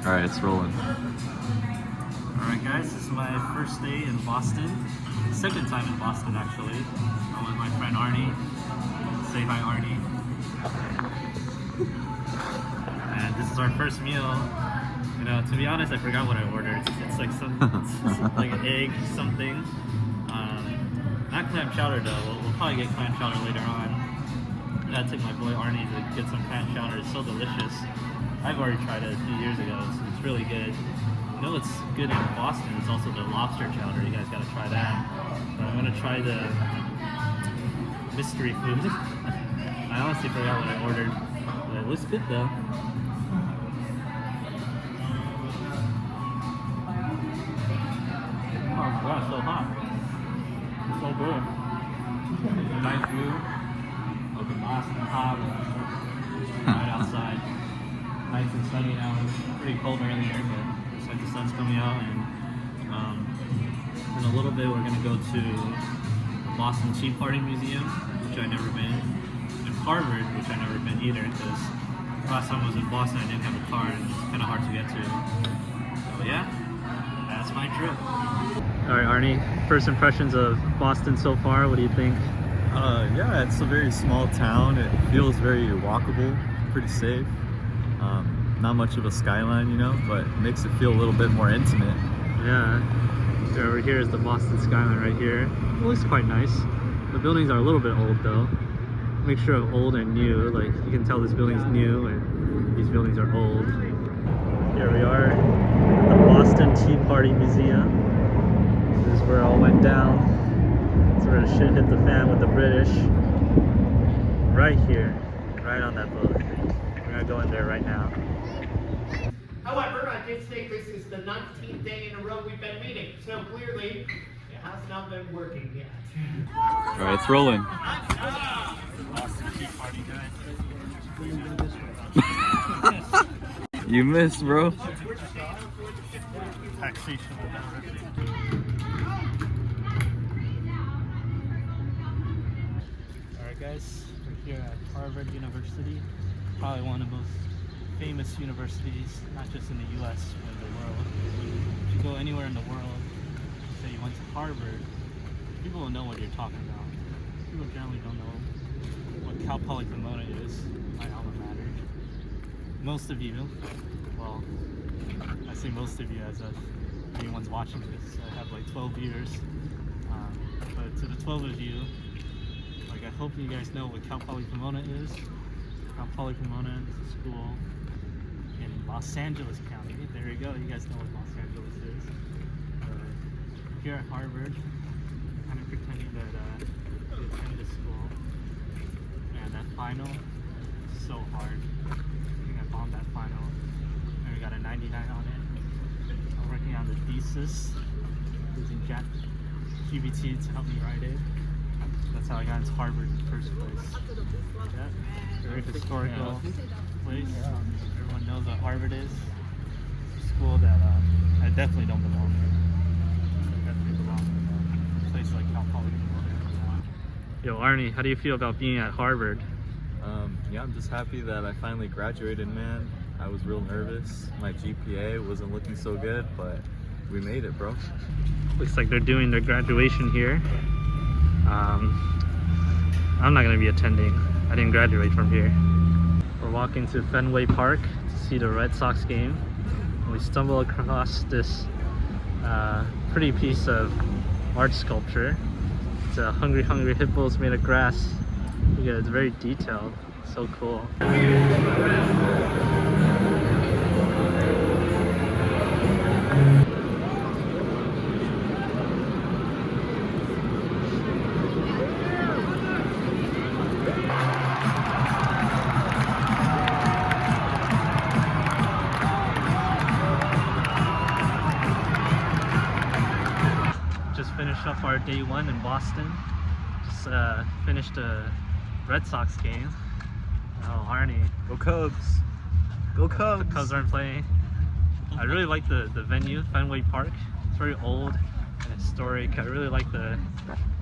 Alright, it's rolling. Alright guys, this is my first day in Boston. Second time in Boston actually. I'm with my friend Arnie. Say hi Arnie. And this is our first meal. You know, to be honest, I forgot what I ordered. It's like some like an egg something. Not clam chowder though. We'll probably get clam chowder later on. I gotta take my boy Arnie to get some clam chowder. It's so delicious. I've already tried it a few years ago. It's really good. You know what's good in Boston is also the lobster chowder. You guys gotta try that. But I'm gonna try the mystery food. I honestly forgot what I ordered. But it looks good though. Oh my gosh, so hot. It's so good. Nice view of the Boston Harbor. Right outside. Nice and sunny now. It's pretty cold earlier, but looks like the sun's coming out. And in a little bit, we're gonna go to the Boston Tea Party Museum, which I've never been, and Harvard, which I've never been either, because last time I was in Boston, I didn't have a car, and it's kind of hard to get to. So yeah, that's my trip. All right, Arnie. First impressions of Boston so far. What do you think? Yeah, it's a very small town. It feels very walkable, pretty safe. Not much of a skyline, you know, but it makes it feel a little bit more intimate. Yeah. So over here is the Boston skyline right here. It looks quite nice. The buildings are a little bit old though. Mixture of old and new. Like you can tell this building's new and these buildings are old. Here we are at the Boston Tea Party Museum. This is where it all went down. This is where the shit hit the fan with the British. Right here. Right on that boat. We're gonna go in there right now. However, I did say this is the 19th day in a row we've been meeting, so clearly it has not been working yet. Alright, it's rolling. You missed, bro. Taxation. Alright guys, we're here at Harvard University, probably one of the most famous universities, not just in the US, but in the world. If you go anywhere in the world, say you went to Harvard, people will know what you're talking about. People generally don't know what Cal Poly Pomona is, my alma mater. Most of you, well, I say most of you as if anyone's watching this, I have like 12 viewers. But to the 12 of you, like I hope you guys know what Cal Poly Pomona is. Cal Poly Pomona is a school in Los Angeles County. There you go, you guys know what Los Angeles is. Here at Harvard, kind of pretending that we attend this school. And that final, so hard. I think I bombed that final. And we got a 99 on it. I'm working on the thesis, using ChatGPT to help me write it. That's how I got into Harvard in the first place. Yeah, very historical place. Everyone knows what Harvard is. It's a school that I definitely don't belong in. I definitely belong in a place like Cal Poly. Yo, Arnie, how do you feel about being at Harvard? Yeah, I'm just happy that I finally graduated, man. I was real nervous. My GPA wasn't looking so good, but we made it, bro. Looks like they're doing their graduation here. I'm not gonna be attending. I didn't graduate from here. We're walking to Fenway Park to see the Red Sox game. And we stumble across this pretty piece of art sculpture. It's a hungry hippos made of grass. Look at it, it's very detailed. So cool. Just finished up our day one in Boston. Just finished a Red Sox game. Oh, Arnie. Go Cubs! Go Cubs! The Cubs aren't playing. I really like the venue, Fenway Park. It's very old and historic. I really like the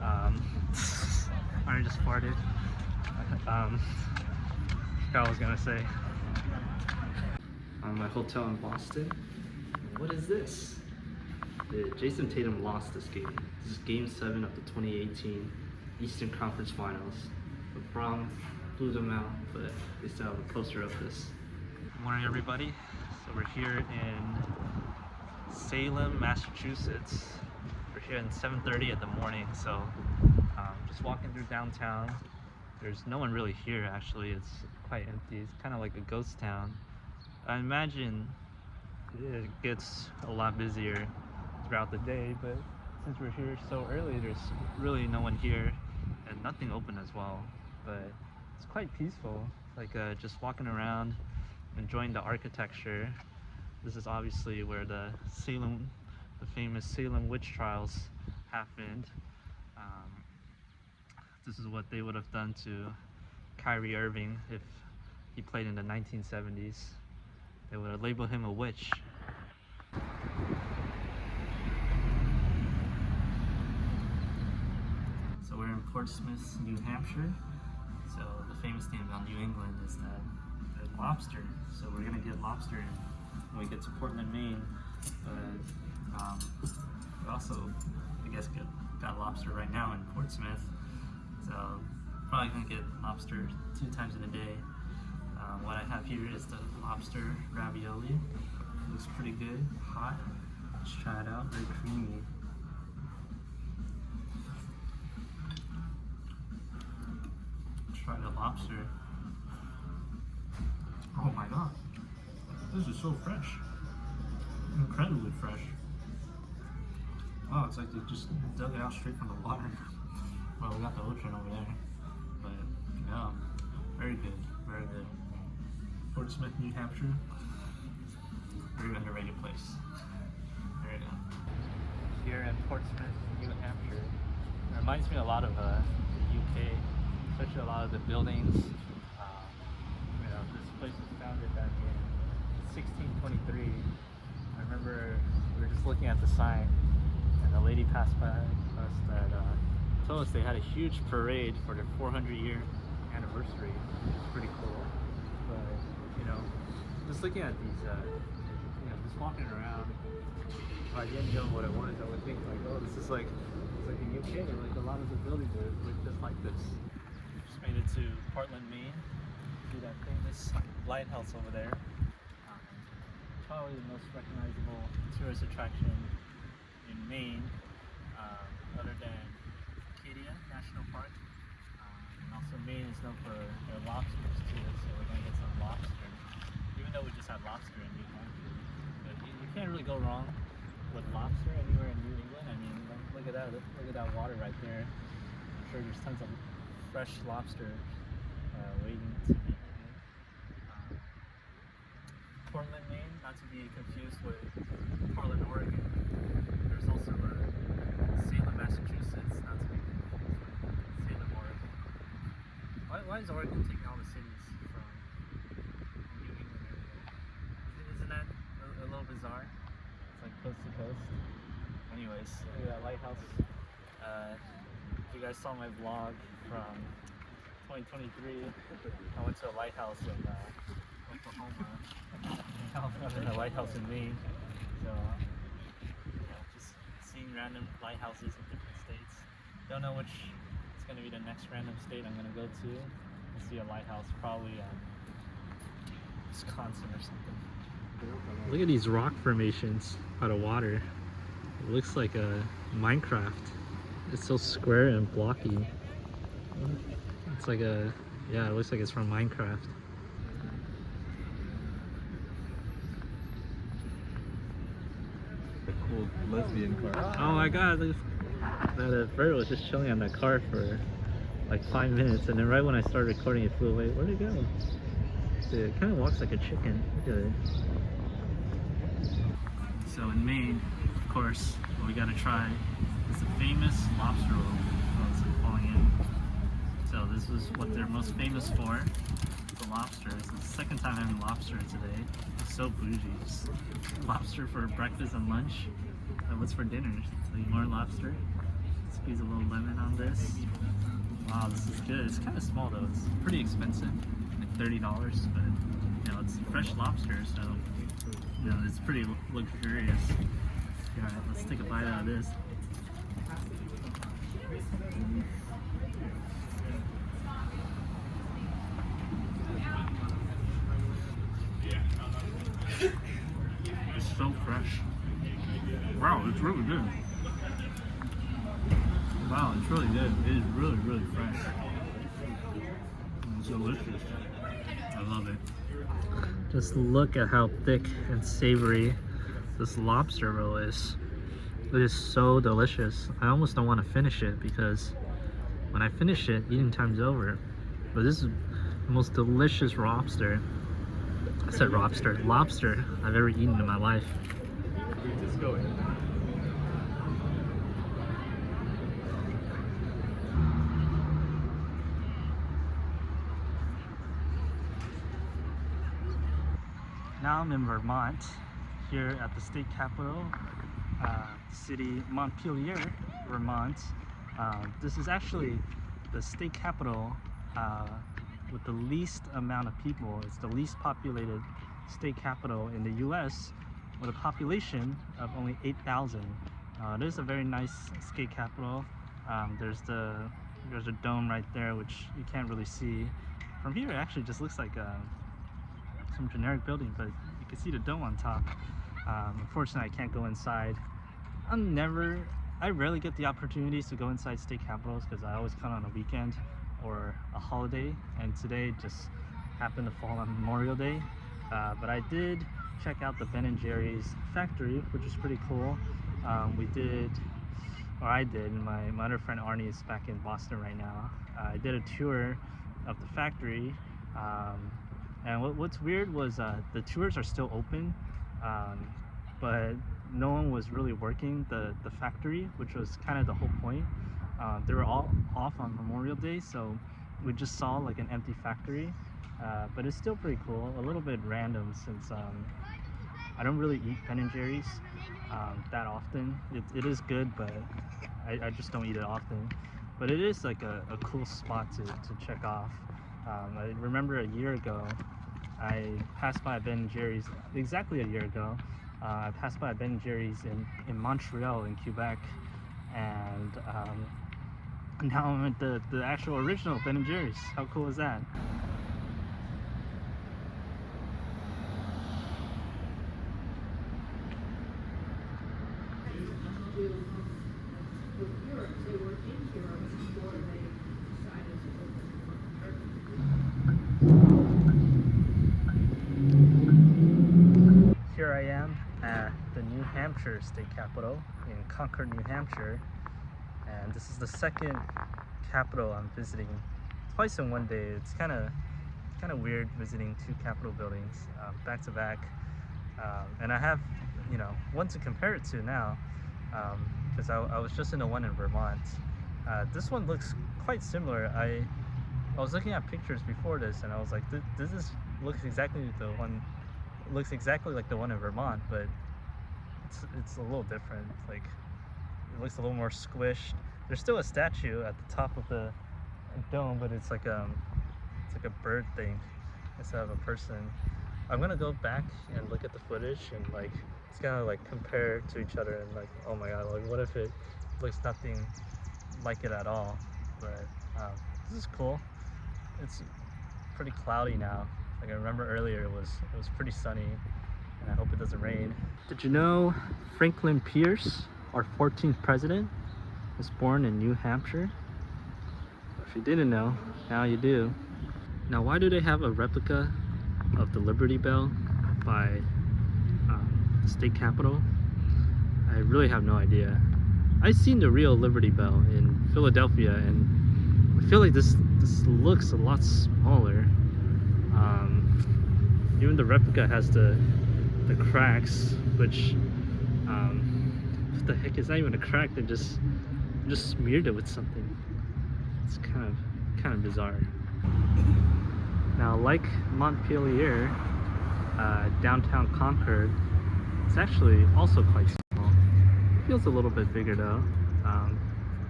Arnie just farted. I forgot what I was gonna say. my hotel in Boston. What is this? Jason Tatum lost this game. This is Game 7 of the 2018 Eastern Conference Finals. LeBron blew them out, but they still have a poster of this. Good morning, everybody. So we're here in Salem, Massachusetts. We're here at 7:30 in the morning, so just walking through downtown. There's no one really here, actually. It's quite empty. It's kind of like a ghost town. I imagine it gets a lot busier throughout the day, but since we're here so early, there's really no one here and nothing open as well. But it's quite peaceful, like just walking around, enjoying the architecture. This is obviously where the famous Salem witch trials happened. This is what they would have done to Kyrie Irving if he played in the 1970s. They would have labeled him a witch. So we're in Portsmouth, New Hampshire. So the famous thing about New England is that the lobster. So we're gonna get lobster when we get to Portland, Maine. But we also, I guess, got lobster right now in Portsmouth. So probably gonna get lobster 2 times in a day. What I have here is the lobster ravioli. Looks pretty good, hot. Let's try it out, very creamy. Try the lobster. Oh my god, this is so fresh. Incredibly fresh. Wow, it's like they just dug it out straight from the water. Well, we got the ocean over there, but yeah, very good, very good. Portsmouth, New Hampshire, very underrated place. There you go. Here in Portsmouth, New Hampshire, it reminds me a lot of the UK, especially a lot of the buildings. You know, this place was founded back in 1623. I remember we were just looking at the sign, and the lady passed by us that told us they had a huge parade for their 400-year anniversary. It's pretty cool. But you know, just looking at these, you know, just walking around, if I didn't know what it was, I would think like, oh, this is like, it's like the UK. Like a lot of the buildings are just like this. Just made it to Portland, Maine. See that famous lighthouse over there. Probably the most recognizable tourist attraction in Maine, other than National Park. And also Maine is known for their lobsters too, so we're going to get some lobster. Even though we just have lobster in New Hampshire. But you can't really go wrong with lobster anywhere in New England. I mean, look at that. Look at that water right there. I'm sure there's tons of fresh lobster waiting to be eaten. Portland, Maine, not to be confused with Portland, Oregon. There's also Salem, Massachusetts, not to be Why is Oregon taking all the cities from New England area? Isn't that a little bizarre? It's like coast to coast. Anyways, look at that lighthouse. If you guys saw my vlog from 2023, I went to a lighthouse in Oklahoma. And a lighthouse in Maine. So, yeah, just seeing random lighthouses in different states. Don't know which going to be the next random state I'm going to go to and see a lighthouse, probably Wisconsin or something. Look at these rock formations out of water. It looks like a Minecraft. It's so square and blocky. It's like yeah, it looks like it's from Minecraft. A cool lesbian car. Oh my god, look. That bird was just chilling on that car for like 5 minutes, and then right when I started recording, it flew away. Where'd it go? Dude, it kind of walks like a chicken. Look at it. So in Maine, of course, what we gotta try is the famous lobster roll. Oh, it's falling in. So this is what they're most famous for, the lobster. It's the second time having lobster today. It's so bougie. Just lobster for breakfast and lunch. And what's for dinner? So more lobster. Squeeze a little lemon on this. Wow, this is good. It's kind of small though. It's pretty expensive, like $30, but you know, it's fresh lobster, so You know, it's pretty luxurious. All right, let's take a bite out of this. It's so fresh. Wow, it's really good. Wow, it's really good. It is really, really fresh. It's delicious. I love it. Just look at how thick and savory this lobster roll is. It is so delicious. I almost don't want to finish it because when I finish it, eating time's over. But this is the most delicious lobster. I said lobster I've ever eaten in my life. Just go in. Now I'm in Vermont, here at the state capital, city Montpelier, Vermont. This is actually the state capital with the least amount of people. It's the least populated state capital in the US with a population of only 8,000. It is a very nice state capital. There's a dome right there, which you can't really see. From here, it actually just looks like some generic building, but you can see the dome on top. Unfortunately, I can't go inside. I rarely get the opportunities to go inside state capitals because I always come on a weekend or a holiday, and today just happened to fall on Memorial Day. But I did check out the Ben & Jerry's factory, which is pretty cool. I did, my other friend Arnie is back in Boston right now. I did a tour of the factory. And what's weird was the tours are still open, but no one was really working the factory, which was kind of the whole point. They were all off on Memorial Day, so we just saw like an empty factory. But it's still pretty cool, a little bit random since I don't really eat Ben & Jerry's that often. It is good, but I just don't eat it often. But it is like a cool spot to check off. I remember a year ago, I passed by Ben & Jerry's, exactly a year ago. I passed by Ben & Jerry's in Montreal in Quebec, and now I'm at the actual original Ben & Jerry's. How cool is that? Here I am at the New Hampshire state capital in Concord, New Hampshire, and this is the second capital I'm visiting twice in one day. It's kind of weird visiting two capitol buildings back to back, and I have one to compare it to now, because I was just in the one in Vermont. This one looks quite similar. I was looking at pictures before this, and I was like, looks exactly the one. Looks exactly like the one in Vermont, but it's a little different. Like, it looks a little more squished. There's still a statue at the top of the dome, but it's like a bird thing instead of a person. I'm gonna go back and look at the footage and like it's gonna like compare to each other and like, oh my god, like what if it looks nothing like it at all? But this is cool. It's pretty cloudy now. Like I remember earlier it was pretty sunny, and I hope it doesn't rain. Did you know Franklin Pierce, our 14th president, was born in New Hampshire? If you didn't know, now you do. Now why do they have a replica of the Liberty Bell by the state capitol? I really have no idea. I've seen the real Liberty Bell in Philadelphia, and I feel like this looks a lot smaller. Even the replica has the cracks, which what the heck, is not even a crack. They just smeared it with something. It's kind of bizarre. Now, like Montpelier, downtown Concord, it's actually also quite small. It feels a little bit bigger though.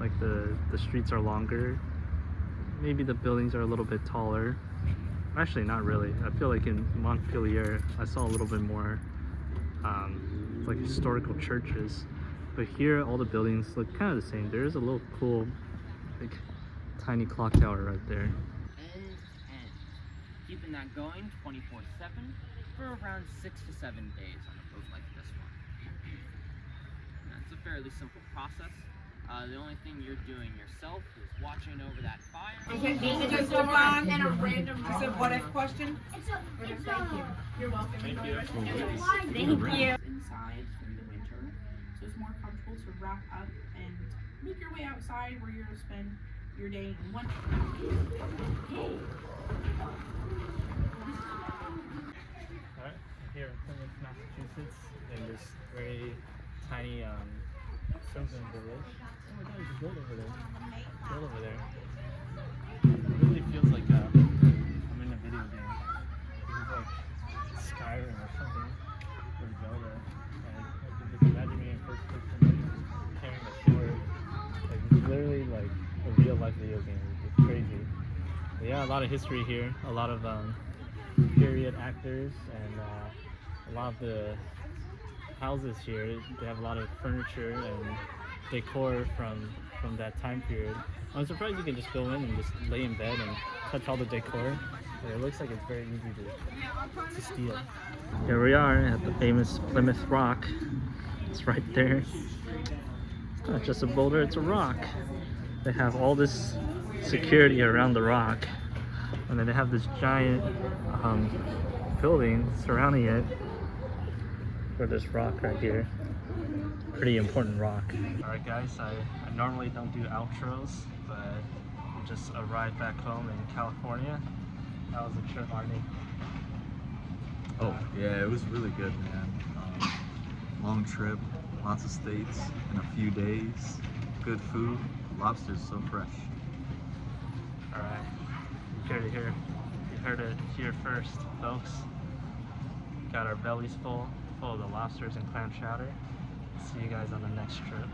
Like the streets are longer. Maybe the buildings are a little bit taller. Actually, not really. I feel like in Montpelier, I saw a little bit more It's like historical churches. But here, all the buildings look kind of the same. There is a little cool, like, tiny clock tower right there. End to end. Keeping that going 24/7 for around 6 to 7 days on a boat like this one. That's a fairly simple process. The only thing you're doing yourself is watching over that fire. Is this the one and a random is a what if question? Thank you. You're welcome. Thank you. Thank you. Inside through the winter, so it's more comfortable to wrap up and make your way outside where you're gonna spend your day in winter. Alright, here in Plymouth, Massachusetts, in this very tiny surfing village. Oh my god, there's a boat over there. Boat over there. It really feels like I'm in a video game. It's like Skyrim or something. Or Zelda. I can just imagine me in first person carrying a sword. Like, it's literally like a real life video game. It's crazy. But yeah, a lot of history here. A lot of period actors and a lot of the houses here, they have a lot of furniture and decor from that time period. I'm surprised you can just go in and just lay in bed and touch all the decor. It looks like it's very easy to steal. Here we are at the famous Plymouth Rock. It's right there. It's not just a boulder, it's a rock. They have all this security around the rock, and then they have this giant building surrounding it for this rock right here. Pretty important rock. Alright guys, I normally don't do outros, but we just arrived back home in California. How was the trip, Arnie? Oh, yeah, it was really good, man. Long trip, lots of states in a few days, good food, lobster's so fresh. Alright, you heard it here first, folks. Got our bellies full of the lobsters and clam chowder. See you guys on the next trip.